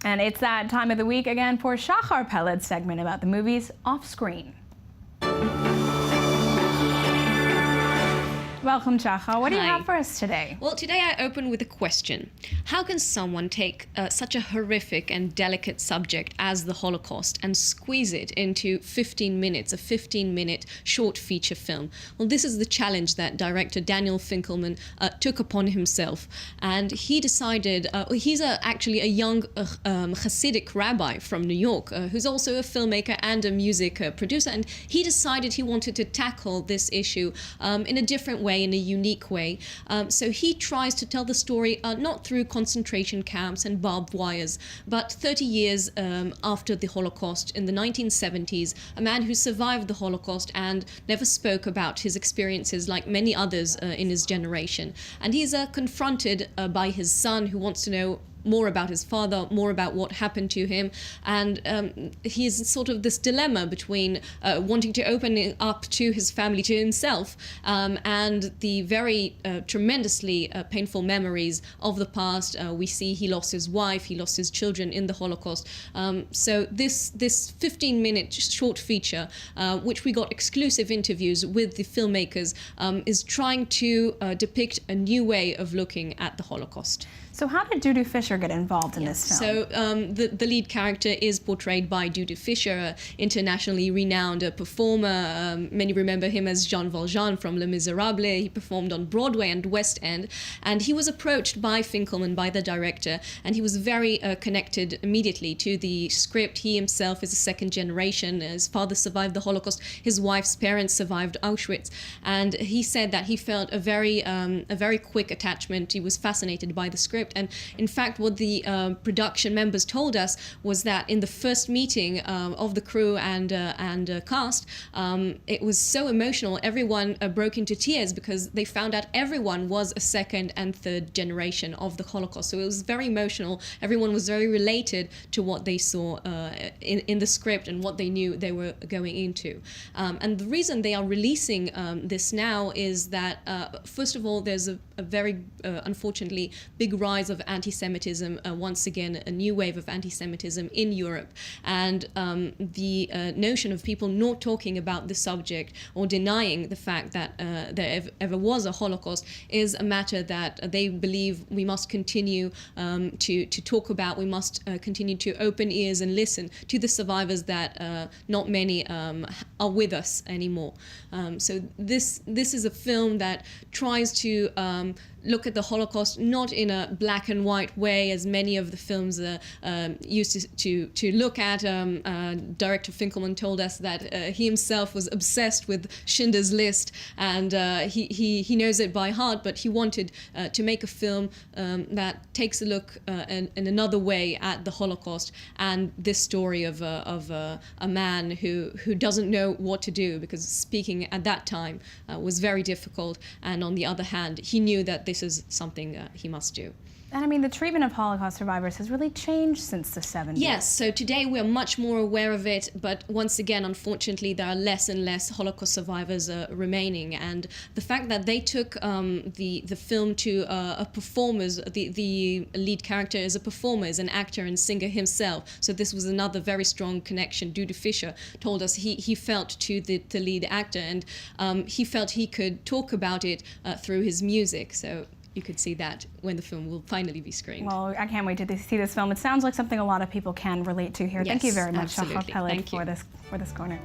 And it's that time of the week again for Shachar Peled's segment about the movies off screen. Welcome, Shachar. What do you have for us today? Well, today I open with a question. How can someone take such a horrific and delicate subject as the Holocaust and squeeze it into 15 minutes, a 15-minute short feature film? Well, this is the challenge that director Daniel Finkelman took upon himself. And he decided, he's actually a young Hasidic rabbi from New York, who's also a filmmaker and a music producer. And he decided he wanted to tackle this issue in a different way, in a unique way. So he tries to tell the story not through concentration camps and barbed wires, but 30 years after the Holocaust, in the 1970s, a man who survived the Holocaust and never spoke about his experiences like many others in his generation. And he's confronted by his son, who wants to know more about his father, more about what happened to him, and he's sort of this dilemma between wanting to open it up to his family, to himself, and the very tremendously painful memories of the past. We see he lost his wife, he lost his children in the Holocaust. So this 15-minute short feature, which we got exclusive interviews with the filmmakers, is trying to depict a new way of looking at the Holocaust. So how did Dudu Fisher get involved in this film? So the lead character is portrayed by Dudu Fisher, an internationally renowned performer. Many remember him as Jean Valjean from Les Miserables. He performed on Broadway and West End. And he was approached by Finkelman, by the director, and he was very connected immediately to the script. He himself is a second generation. His father survived the Holocaust. His wife's parents survived Auschwitz. And he said that he felt a very quick attachment. He was fascinated by the script. And in fact, what the production members told us was that in the first meeting of the crew and cast, it was so emotional. Everyone broke into tears because they found out everyone was a second and third generation of the Holocaust. So it was very emotional. Everyone was very related to what they saw in the script and what they knew they were going into. And the reason they are releasing this now is that, first of all, there's a very, unfortunately, big rise of anti-Semitism, once again, a new wave of anti-Semitism in Europe. And the notion of people not talking about the subject or denying the fact that there ever was a Holocaust is a matter that they believe we must continue to talk about. We must continue to open ears and listen to the survivors that not many are with us anymore. So this is a film that tries to look at the Holocaust not in a black and white way as many of the films used to look at. Director Finkelman told us that he himself was obsessed with Schindler's List, and he knows it by heart, but he wanted to make a film that takes a look in another way at the Holocaust and this story of a man who doesn't know what to do, because speaking at that time was very difficult, and on the other hand, he knew that this is something he must do. And I mean, the treatment of Holocaust survivors has really changed since the 70s. Yes, so today we're much more aware of it, but once again, unfortunately, there are less and less Holocaust survivors remaining. And the fact that they took the film to a performer's, the lead character is a performer, is an actor and singer himself. So this was another very strong connection. Dudu Fisher told us he felt to the lead actor, and he felt he could talk about it through his music. So you could see that when the film will finally be screened. Well, I can't wait to see this film. It sounds like something a lot of people can relate to here. Yes, Thank you very much, absolutely. Shachar Peled, for this corner.